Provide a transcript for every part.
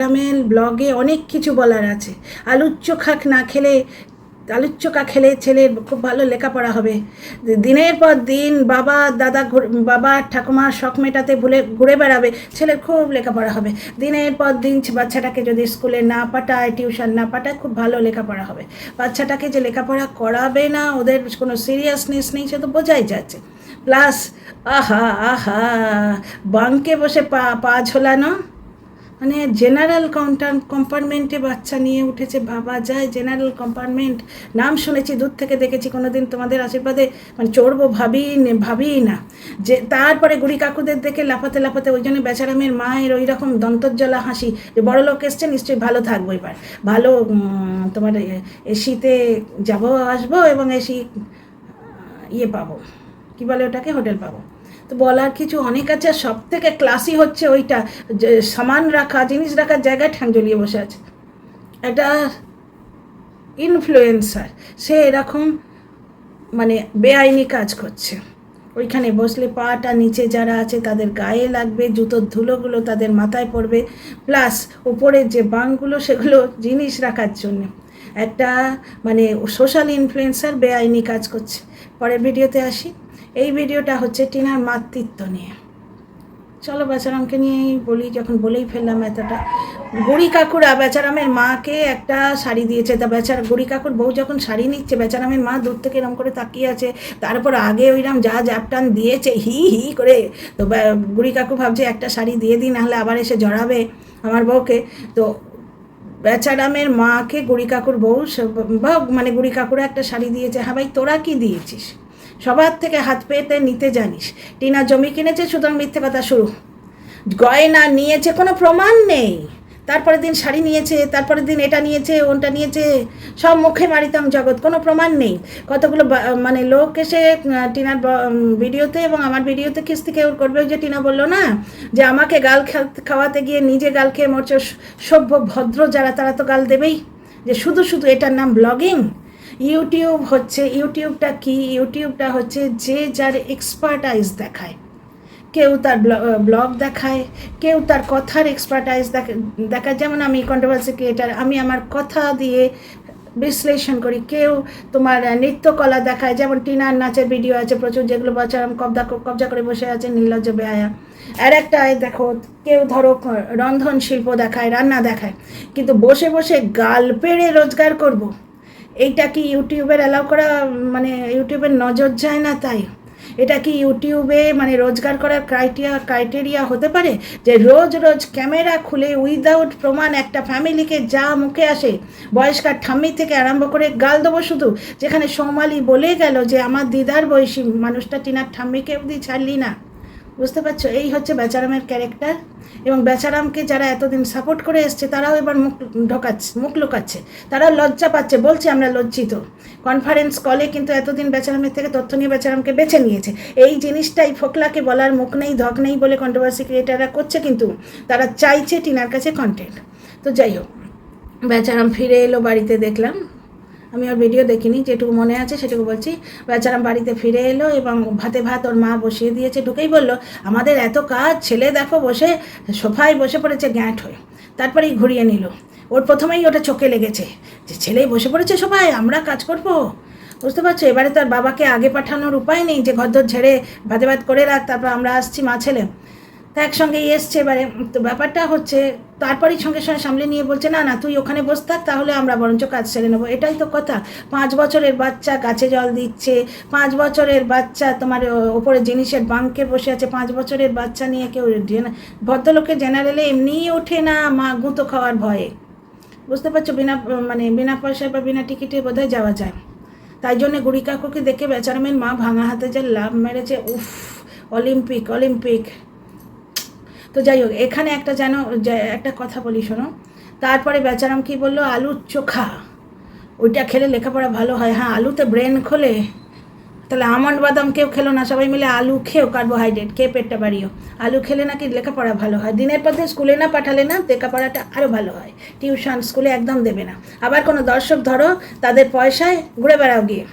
গ্রামের ব্লগে অনেক কিছু বলার আছে। আলুর চোখা না খেলে আলুর চোখা খেলে ছেলের খুব ভালো লেখাপড়া হবে। দিনের পর দিন বাবা দাদা বাবা ঠাকুমার শখ মেটাতে ভুলে ঘুরে বেড়াবে, ছেলের খুব লেখাপড়া হবে। দিনের পর দিন বাচ্চাটাকে যদি স্কুলে না পাঠায়, টিউশন না পাঠায়, খুব ভালো লেখাপড়া হবে। বাচ্চাটাকে যে লেখাপড়া করাবে না, ওদের কোনো সিরিয়াসনেস নেই, সে তো বোঝাই যাচ্ছে। প্লাস আহা আহা বাঙ্কে বসে পা ঝোলানো, মানে জেনারেল কম্পার্টমেন্টে বাচ্চা নিয়ে উঠেছে, ভাবা যায়? জেনারেল কম্পার্টমেন্ট নাম শুনেছি, দূর থেকে দেখেছি, কোনো দিন তোমাদের আশীর্বাদে মানে চড়বো ভাবিই না। যে তারপরে গুড়ি কাকুদের দেখে লাফাতে ওই জন্য বেচারামের মায়ের ওই রকম দন্তজ্জলা হাসি, যে বড় লোক এসছে, নিশ্চয়ই ভালো থাকবো, এবার ভালো তোমার এসিতে যাবো আসবো এবং এসি পাবো, কী বলে ওটাকে, হোটেল পাবো। তো বলার কিছু অনেক আছে। সব থেকে ক্লাসি হচ্ছে ওইটা, যে সামান রাখা, জিনিস রাখার জায়গায় ঠ্যাং জ্বলিয়ে বসে আছে একটা ইনফ্লুয়েন্সার। সে এরকম মানে বেআইনি কাজ করছে। ওইখানে বসলে পাটা নিচে যারা আছে তাদের গায়ে লাগবে, জুতোর ধুলোগুলো তাদের মাথায় পড়বে, প্লাস উপরের যে বাঁকগুলো সেগুলো জিনিস রাখার জন্য। একটা মানে সোশ্যাল ইনফ্লুয়েন্সার বেআইনি কাজ করছে। পরের ভিডিওতে আসি। এই ভিডিওটা হচ্ছে টিনার মাতৃত্ব নিয়ে। চলো বেচারামকে নিয়েই বলি, যখন বলেই ফেললাম এতটা। বুড়ি কাকুরা বেচারামের মাকে একটা শাড়ি দিয়েছে, তা বুড়ি কাকুর বউ যখন শাড়ি নিচ্ছে, বেচারামের মা দূর থেকে এরম করে তাকিয়ে আছে। তারপর আগে ওইরকম যা জ্যাপটান দিয়েছে হি করে, তো বুড়ি কাকু ভাবছে একটা শাড়ি দিয়ে দিই, নাহলে আবার এসে জড়াবে আমার বউকে। তো বেচারামের মাকে গুড়ি কাকুর বউ বা মানে গুড়ি কাকুরা একটা শাড়ি দিয়েছে। হ্যাঁ ভাই, তোরা কি দিয়েছিস? সবার থেকে হাত পেতে নিতে জানিস। টিনা জমি কিনেছে, সুতরাং মিথ্যে কথা শুরু। গয়না নিয়েছে, কোনো প্রমাণ নেই। তারপরের দিন শাড়ি নিয়েছে, তারপরের দিন এটা নিয়েছে, ওনটা নিয়েছে, সব মুখে মারিতাম জগৎ, কোনো প্রমাণ নেই। কতগুলো মানে লোক এসে টিনার ভিডিওতে এবং আমার ভিডিওতে কিস্তি কেউ করবে। ওই যে টিনা বললো না, যে আমাকে গাল খাওয়াতে গিয়ে নিজে গাল খেয়ে মরছে। সভ্য ভদ্র যারা, তারা তো গাল দেবেই। যে শুধু এটার নাম ব্লগিং। ইউটিউবটা কি? ইউটিউবটা হচ্ছে যে যার এক্সপার্টাইজ দেখায়। কেউ তার ব্লগ দেখায়, কেউ তার কথার এক্সপার্টাইজ দেখায়। যেমন আমি কন্ট্রোভার্সি ক্রিয়েটার, আমি আমার কথা দিয়ে বিশ্লেষণ করি। কেউ তোমার নৃত্যকলা দেখায়, যেমন টিনার নাচের ভিডিও আছে প্রচুর, যেগুলো বাচ্চারাম কবজা করে বসে আছে, নির্লজ্জ বেহায়া। আর একটাই দেখো, কেউ ধরো রন্ধন শিল্প দেখায়, রান্না দেখায়। কিন্তু বসে বসে গাল পেড়ে রোজগার করব, এইটা কি ইউটিউবের অ্যালাউ করা? মানে ইউটিউবের নজর যায় না তাই? এটা কি ইউটিউবে মানে রোজগার করার ক্রাইটেরিয়া হতে পারে? যে রোজ ক্যামেরা খুলে উইদাউট প্রমাণ একটা ফ্যামিলিকে যা মুখে আসে, বয়স্কার ঠাম্মি থেকে আরম্ভ করে গাল দেবো শুধু। যেখানে সোমালি বলে গেল যে আমার দিদার বয়সী মানুষটা টিনার ঠাম্মিকে অবধি ছাড়লি না। বুঝতে পারছো? এই হচ্ছে বেচারামের ক্যারেক্টার। এবং বেচারামকে যারা এতদিন সাপোর্ট করে এসছে, তারাও এবার মুখ লুকাচ্ছে, তারাও লজ্জা পাচ্ছে, বলছে আমরা লজ্জিত। কনফারেন্স কলে কিন্তু এতদিন বেচারামের থেকে তথ্য নিয়ে বেচারামকে বেছে নিয়েছে। এই জিনিসটাই ফোকলাকে বলার মুখ নেই, ধক নেই বলে কন্ট্রোভার্সি ক্রিয়েটাররা করছে, কিন্তু তারা চাইছে টিনার কাছে কন্টেন্ট। তো যাই হোক, বেচারাম ফিরে এলো বাড়িতে। দেখলাম, আমি ওর ভিডিও দেখিনি, যেটুকু মনে আছে সেটুকু বলছি। বেচারাম বাড়িতে ফিরে এলো এবং ভাত ওর মা বসিয়ে দিয়েছে। ঢুকেই বলল, আমাদের এত কাজ, ছেলে দেখো বসে সোফায় বসে পড়েছে গ্যাঁট হয়ে। তারপরেই ঘুরিয়ে নিল। ওর প্রথমেই ওটা চোখে লেগেছে, যে ছেলেই বসে পড়েছে সোফায়, আমরা কাজ করব। বুঝতে পারছো? এবারে তার বাবাকে আগে পাঠানোর উপায় নেই, যে ঘরদোর ঝেড়ে ভাত করে রাখ, তারপর আমরা আসছি মা ছেলে। তা একসঙ্গেই এসছে। এবারে তো ব্যাপারটা হচ্ছে, তারপরেই সঙ্গে সামলে নিয়ে বলছে, না তুই ওখানে বস থাক, তাহলে আমরা বরঞ্চ কাজ সেরে নেবো। এটাই তো কথা। 5 বছরের বাচ্চা গাছে জল দিচ্ছে, 5 বছরের বাচ্চা তোমার ওপরে জিনিসের বাঙ্কে বসে আছে। 5 বছরের বাচ্চা নিয়ে কেউ ভদ্রলোকের জেনারেলে এমনিই ওঠে না মা গুঁতো খাওয়ার ভয়ে। বুঝতে পারছো? বিনা পয়সায় বা বিনা টিকিটে বোধহয় যাওয়া যায়। তাই জন্যে গুড়ি কাকুকে দেখে বেচারামের মা ভাঙা হাতে যে লাভ মেরেছে, উফ, অলিম্পিক। তো যাই হোক, এখানে একটা কথা বলি, শোনো। তারপরে বেচারাম কি বললো, আলুর চোখা, ওইটা খেলে লেখাপড়া ভালো হয়। হ্যাঁ, আলুতে ব্রেন খোলে। তাহলে আমন্ড বাদাম কেউ খেলো না, সবাই মিলে আলু খেয়েও কার্বোহাইড্রেট খেয়ে পেটটা বাড়িও। আলু খেলে নাকি লেখাপড়া ভালো হয়। দিনের পথে স্কুলে না পাঠালে না, লেখাপড়াটা আরও ভালো হয়। টিউশন স্কুলে একদম দেবে না। আবার কোনো দর্শক ধরো, তাদের পয়সায় ঘুরে বেড়াও গিয়ে।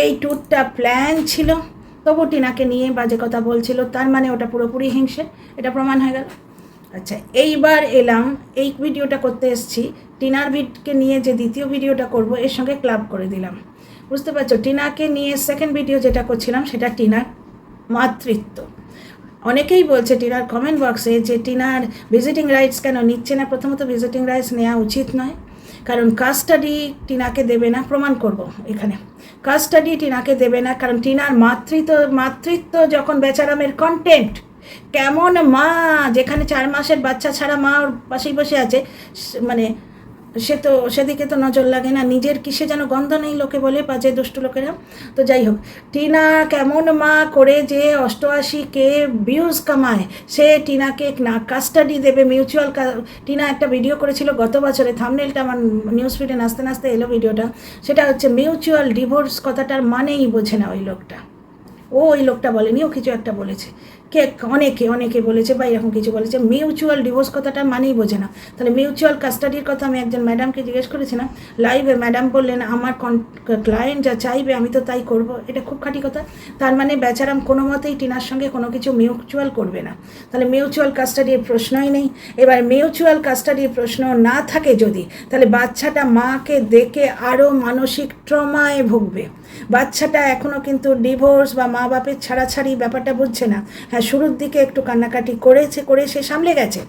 এই ট্যুরটা প্ল্যান ছিল, তবু টিনাকে নিয়ে বাজে কথা বলছিল, তার মানে ওটা পুরোপুরি হিংসে। এটা প্রমাণ হয়ে গেল। আচ্ছা, এইবার এলাম, এই ভিডিওটা করতে এসেছি টিনার ভিডকে নিয়ে, যে দ্বিতীয় ভিডিওটা করব এর সঙ্গে ক্লাব করে দিলাম। বুঝতে পারছো, টিনাকে নিয়ে সেকেন্ড ভিডিও যেটা করছিলাম সেটা টিনার মাতৃত্ব। অনেকেই বলছে টিনার কমেন্ট বক্সে যে টিনার ভিজিটিং রাইটস কেন নিচ্ছে না। প্রথমত ভিজিটিং রাইটস নেওয়া উচিত নয়, কারণ কাস্টাডি টিনাকে দেবে না, প্রমাণ করব এখানে। কাস্টাডি টিনাকে দেবে না, কারণ টিনার মাতৃত্ব যখন বেচারামের কন্টেন্ট, কেমন মা, যেখানে 4 মাসের বাচ্চা ছাড়া মা ওর পাশেই বসে আছে, মানে সে তো সেদিকে তো নজর লাগে না, নিজের কিসে যেন গন্ধ নেই লোকে বলে, বাজে দুষ্টু লোকেরা। তো যাই হোক, টিনা কেমন মা করে যে 88K ভিউজ কামায়, সে টিনাকে না কাস্টাডি দেবে, মিউচুয়াল। টিনা একটা ভিডিও করেছিল গত বছরে, থাম্বনেলটা আমার নিউজ ফিডে নাচতে নাচতে এলো ভিডিওটা, সেটা হচ্ছে মিউচুয়াল ডিভোর্স কথাটার মানেই বোঝে না ওই লোকটা। ওই লোকটা বলেনি, ও কিছু একটা বলেছে, কে অনেকে বলেছে বা এরকম কিছু বলেছে, মিউচুয়াল ডিভোর্স কথাটা মানেই বোঝে না। তাহলে মিউচুয়াল কাস্টাডির কথা আমি একজন ম্যাডামকে জিজ্ঞেস করেছিলাম লাইভে, ম্যাডাম বললেন আমার ক্লায়েন্ট যা চাইবে আমি তো তাই করব। এটা খুব খাঁটি কথা। তার মানে বেচারাম কোনো মতেই টিনার সঙ্গে কোনো কিছু মিউচুয়াল করবে না, তাহলে মিউচুয়াল কাস্টাডির প্রশ্নই নেই। এবার মিউচুয়াল কাস্টাডির প্রশ্ন না থাকে যদি, তাহলে বাচ্চাটা মাকে দেখে আরও মানসিক ট্রমায় ভুগবে। বাচ্চাটা এখনও কিন্তু ডিভোর্স বা মা বাপের ছাড়াছাড়ি ব্যাপারটা বুঝছে না। হ্যাঁ, শুরুর দিকে একটু কান্নাকাটি করে সে সামলে গেছে।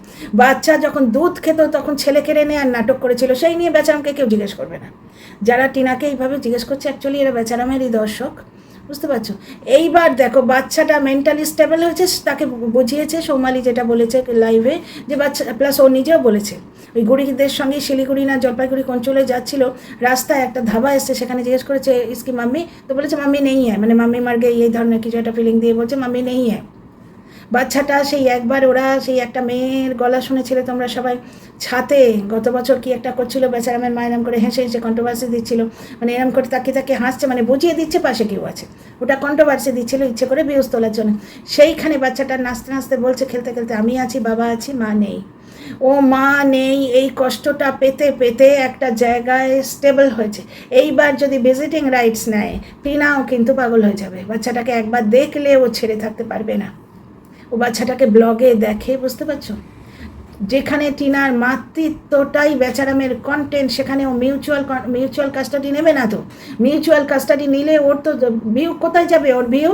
বাচ্চা যখন দুধ খেত তখন ছেলে কেড়ে নেওয়ার নাটক করেছিল, সেই নিয়ে বেচারামকে কেউ জিজ্ঞেস করবে না। যারা টিনাকে এইভাবে জিজ্ঞেস করছে অ্যাকচুয়ালি এরা বেচারামেরই দর্শক। বুঝতে পারছো? এইবার দেখো, বাচ্চাটা মেন্টালি স্টেবল হয়েছে, তাকে বুঝিয়েছে সৌমালি, যেটা বলেছে লাইভে, যে বাচ্চা প্লাস ও নিজেও বলেছে ওই গুড়িদের সঙ্গে শিলিগুড়ি না জলপাইগুড়ি অঞ্চলে যাচ্ছিল, রাস্তায় একটা ধাবা এসছে, সেখানে জিজ্ঞেস করেছে ইসকি মাম্মি, তো বলেছে মাম্মি নেই হ্যাঁ, মানে মাম্মি মার গিয়ে এই ধরনের কিছু একটা ফিলিং দিয়ে বলছে মাম্মি নেই হ্যাঁ। বাচ্চাটা সেই একবার ওরা সেই একটা মেয়ের গলা শুনেছিলে তোমরা সবাই, ছাতে গত বছর কি একটা করছিল, বেচারামের মা এরম করে হেসে কন্ট্রোভার্সি দিচ্ছিল, মানে এরম করে তাকে হাসছে, মানে বুঝিয়ে দিচ্ছে পাশে কেউ আছে, ওটা কন্ট্রোভার্সি দিচ্ছিল ইচ্ছে করে ভিউজ তোলার জন্য। সেইখানে বাচ্চাটা নাচতে নাচতে বলছে খেলতে খেলতে, আমি আছি, বাবা আছি, মা নেই। ও মা নেই, এই কষ্টটা পেতে পেতে একটা জায়গায় স্টেবল হয়েছে। এইবার যদি ভিজিটিং রাইটস নেয়, টিনাও কিন্তু পাগল হয়ে যাবে। বাচ্চাটাকে একবার দেখলে ও ছেড়ে থাকতে পারবে না। ও বাচ্চাটাকে ব্লগে দেখে, বুঝতে পারছো, যেখানে টিনার মাতৃত্বটাই বেচারামের কন্টেন্ট, সেখানে ও মিউচুয়াল কাস্টাডি নেবে না। তো মিউচুয়াল কাস্টাডি নিলে ওর তো ভিউ কোথায় যাবে? ওর ভিউ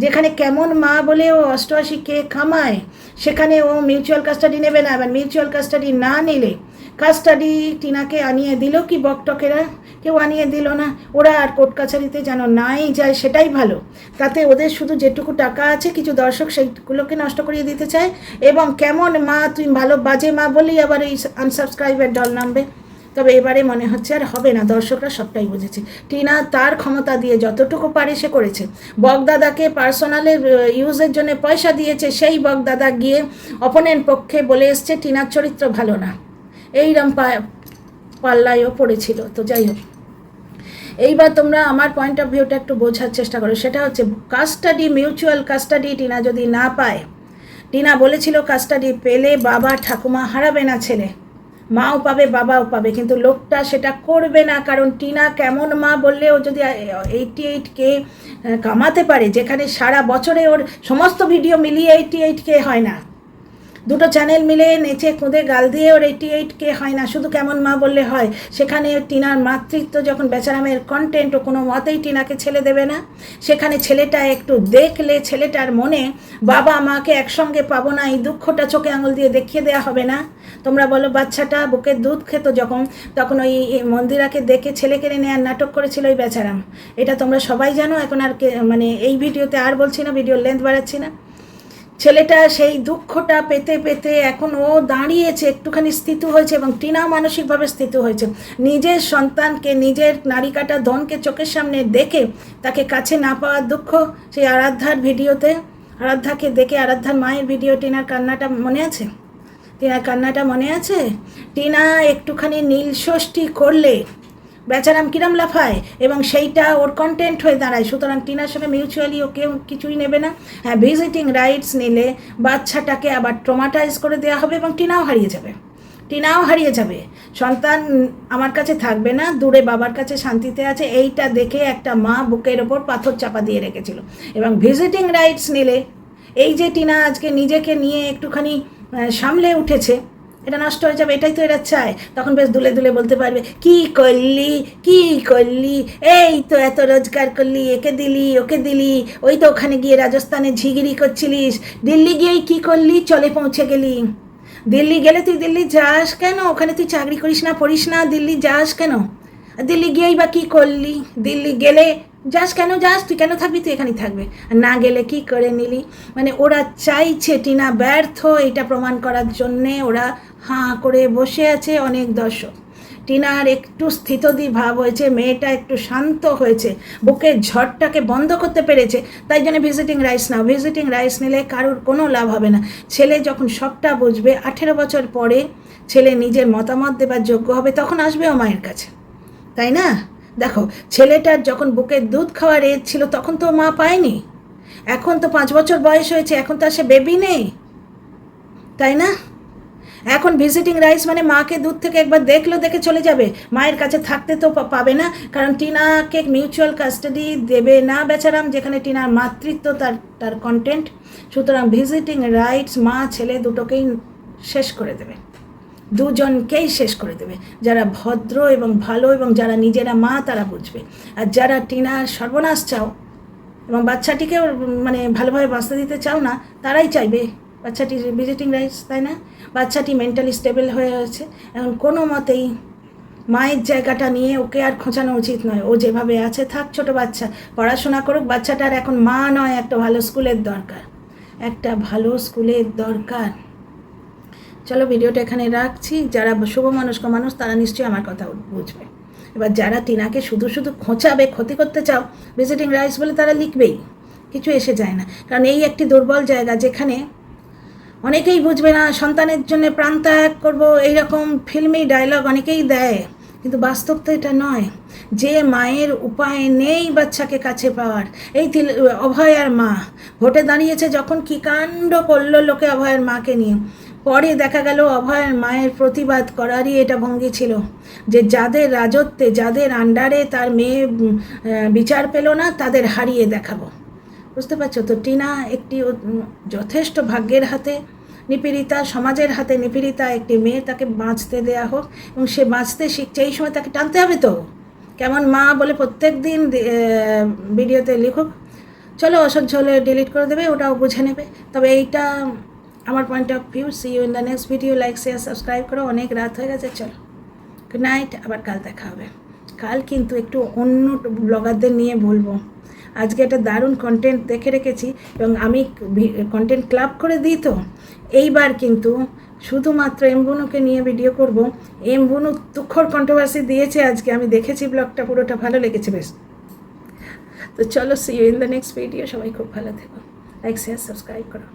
যেখানে কেমন মা বলে ও 88K কামায়, সেখানে ও মিউচুয়াল কাস্টাডি নেবে না। এবার মিউচুয়াল কাস্টাডি না নিলে, কাস্টাডি টিনাকে আনিয়ে দিল কি বকটকেরা? কেউ আনিয়ে দিল না। ওরা আর কোর্ট কাছারিতে যেন নাই যায়, সেটাই ভালো। তাতে ওদের শুধু যেটুকু টাকা আছে, কিছু দর্শক সেইগুলোকে নষ্ট করিয়ে দিতে চায়, এবং কেমন মা তুই ভালো বাজে মা বলেই আবার এই আনসাবস্ক্রাইবের দল নামবে। তবে এবারে মনে হচ্ছে আর হবে না, দর্শকরা সবটাই বুঝেছে। টিনা তার ক্ষমতা দিয়ে যতটুকু পারে সে করেছে। বকদাদাকে পার্সোনালের ইউজের জন্য পয়সা দিয়েছে, সেই বকদাদা গিয়ে অপোনেন্ট পক্ষে বলে এসছে টিনার চরিত্র ভালো না, এইরম পাল্লায়ও পড়েছিল। তো যাই হোক, এইবার তোমরা আমার পয়েন্ট অফ ভিউটা একটু বোঝার চেষ্টা করো। সেটা হচ্ছে কাস্টাডি, মিউচুয়াল কাস্টাডি টিনা যদি না পায়, টিনা বলেছিল কাস্টাডি পেলে বাবা ঠাকুমা হারাবে না ছেলে, মাও পাবে বাবাও পাবে, কিন্তু লোকটা সেটা করবে না। কারণ টিনা কেমন মা বললে ও যদি 88K কামাতে পারে, যেখানে সারা বছরে ওর সমস্ত ভিডিও মিলিয়ে 88K হয় না, দুটো চ্যানেল মিলে নেচে কুঁদে গাল দিয়ে ওর 88K হয় না, শুধু কেমন মা বললে হয়। সেখানে টিনার মাতৃত্ব যখন বেচারামের কন্টেন্ট, ও কোনো মতেই টিনাকে ছেলে দেবে না। সেখানে ছেলেটা একটু দেখলে ছেলেটার মনে বাবা মাকে একসঙ্গে পাবো না, এই দুঃখটা চোখে আঙুল দিয়ে দেখিয়ে দেওয়া হবে না। তোমরা বলো, বাচ্চাটা বুকের দুধ খেত যখন, তখন ওই মন্দিরাকে দেখে ছেলে কেড়ে নেওয়ার নাটক করেছিল ওই বেচারাম। এটা তোমরা সবাই জানো, এখন আর মানে এই ভিডিওতে আর বলছি না, ভিডিওর লেন্থ বাড়াচ্ছি না। ছেলেটা সেই দুঃখটা পেতে পেতে এখন ও দাঁড়িয়েছে, একটুখানি স্থিত হয়েছে, এবং টিনাও মানসিকভাবে স্থিত হয়েছে। নিজের সন্তানকে, নিজের নারীকাটা ধনকে চোখের সামনে দেখে তাকে কাছে না পাওয়ার দুঃখ, সেই আরাধ্যার ভিডিওতে, আরাধ্যাকে দেখে, আরাধ্যার মায়ের ভিডিও, টিনার কান্নাটা মনে আছে? টিনার কান্নাটা মনে আছে? টিনা একটুখানি নীলষষ্ঠী করলে বেচারাম কিরাম লাফায়, এবং সেইটা ওর কন্টেন্ট হয়ে দাঁড়ায়। সুতরাং টিনার সঙ্গে মিউচুয়ালি ও কেউ কিছুই নেবে না। হ্যাঁ, ভিজিটিং রাইটস নিলে বাচ্চাটাকে আবার ট্রমাটাইজ করে দেওয়া হবে, এবং টিনাও হারিয়ে যাবে। সন্তান আমার কাছে থাকবে না, দূরে বাবার কাছে শান্তিতে আছে, এইটা দেখে একটা মা বুকের ওপর পাথর চাপা দিয়ে রেখেছিল। এবং ভিজিটিং রাইটস নিলে, এই যে টিনা আজকে নিজেকে নিয়ে একটুখানি সামলে উঠেছে, এটা নষ্ট হয়ে যাবে, এটাই তো এরা চায়। তখন বেশ দুলে দুলে বলতে পারবে, কি করলি, কি করলি, এই তো এত রোজগার করলি, একে দিলি, ওকে দিলি, ওই তো ওখানে গিয়ে রাজস্থানে ঝিগিরি করছিলিস, দিল্লি গিয়েই কি করলি, চলে পৌঁছে গেলি। দিল্লি গেলে তুই দিল্লি যাস কেন? ওখানে তুই চাকরি করিস না, পড়িস না, দিল্লি যাস কেন? দিল্লি গিয়েই বা কী করলি? দিল্লি গেলে যাস কেন, যাস, তুই কেন থাকবি, তুই এখানেই থাকবে, আর না গেলে কি করে নিলি? মানে ওরা চাইছে টিনা ব্যর্থ, এটা প্রমাণ করার জন্যে ওরা হাঁ করে বসে আছে অনেক দর্শক। টিনার একটু স্থিতদি ভাব হয়েছে, মেয়েটা একটু শান্ত হয়েছে, বুকের ঝড়টাকে বন্ধ করতে পেরেছে, তাই জন্য ভিজিটিং রাইটস নাও। ভিজিটিং রাইটস নিলে কারোর কোনো লাভ হবে না। ছেলে যখন সবটা বুঝবে, 18 বছর পরে ছেলে নিজের মতামত দেবার যোগ্য হবে, তখন আসবে ও মায়ের কাছে, তাই না? দেখো, ছেলেটার যখন বুকের দুধ খাওয়ার এজ ছিল তখন তো মা পায়নি, এখন তো 5 বছর বয়স হয়েছে, এখন তো আর সে বেবি নেই, তাই না? এখন ভিজিটিং রাইটস মানে মাকে দূর থেকে একবার দেখলো, দেখে চলে যাবে, মায়ের কাছে থাকতে তো পাবে না, কারণ টিনাকে মিউচুয়াল কাস্টাডি দেবে না বেচারাম, যেখানে টিনার মাতৃত্ব তার কন্টেন্ট। সুতরাং ভিজিটিং রাইটস মা ছেলে দুটোকেই শেষ করে দেবে, দুজনকেই শেষ করে দেবে। যারা ভদ্র এবং ভালো এবং যারা নিজেরা মা তারা বুঝবে, আর যারা টিনার সর্বনাশ চাও এবং বাচ্চাটিকেও মানে ভালোভাবে বাঁচতে দিতে চাও না, তারাই চাইবে বাচ্চাটির ভিজিটিং রাইটস, তাই না? বাচ্চাটি মেন্টালি স্টেবল হয়ে আছে, এখন কোনো মতেই মায়ের জায়গাটা নিয়ে ওকে আর খোঁচানো উচিত নয়। ও যেভাবে আছে থাক, ছোটো বাচ্চা, পড়াশোনা করুক, বাচ্চাটার এখন মা নয়, একটা ভালো স্কুলের দরকার, একটা ভালো স্কুলের দরকার। চলো ভিডিওটা এখানে রাখছি। যারা শুভ মানুষ তারা নিশ্চয়ই আমার কথা বুঝবে। এবার যারা টিনাকে শুধু শুধু খোঁচাবে, ক্ষতি করতে চাও, ভিজিটিং রাইটস বলে তারা লিখবেই, কিছু এসে যায় না। কারণ এই একটি দুর্বল জায়গা, যেখানে অনেকেই বুঝবে না, সন্তানের জন্য প্রাণ ত্যাগ করবো, এইরকম ফিল্মি ডায়লগ অনেকেই দেয়, কিন্তু বাস্তব তো এটা নয়। যে মায়ের উপায় নেই বাচ্চাকে কাছে পাওয়ার, এই অভয়ার মা ভোটে দাঁড়িয়েছে যখন কী কাণ্ড করলো লোকে অভয়ার মাকে নিয়ে, পরে দেখা গেল অভয়ার মায়ের প্রতিবাদ করারই এটা ভঙ্গি ছিল, যে যাদের রাজত্বে, যাদের আন্ডারে তার মেয়ে বিচার পেল না, তাদের হারিয়ে দেখাবো। বুঝতে পারছো তো? টিনা একটি যথেষ্ট ভাগ্যের হাতে নিপীড়িতা, সমাজের হাতে নিপীড়িতা একটি মেয়ে, তাকে বাঁচতে দেয়া হোক এবং সে বাঁচতে শিখছে, এই সময় তাকে টানতে হবে তো, কেমন মা বলে প্রত্যেক দিন ভিডিওতে লিখুক। চলো, অসহ্য হলে ডিলিট করে দেবে, ওটাও বুঝে নেবে। তবে এইটা আমার point of view. See you in the next video. Like, share, subscribe করো। অনেক রাত হয়ে গেছে, চলো গুড নাইট। আবার কাল দেখা হবে। কাল কিন্তু একটু অন্য ব্লগারদের নিয়ে বলবো। আজকে একটা দারুণ কন্টেন্ট দেখে রেখেছি এবং আমি কন্টেন্ট ক্লাব করে দিই, তো এইবার কিন্তু শুধুমাত্র এমবুনুকে নিয়ে ভিডিও করব। এমবুনু তুখর কন্ট্রোভার্সি দিয়েছে আজকে, আমি দেখেছি ব্লগটা, পুরোটা ভালো লেগেছে বেশ। তো চলো, see you in the next video. সবাই খুব ভালো থেকো, লাইক, শেয়ার, সাবস্ক্রাইব করো।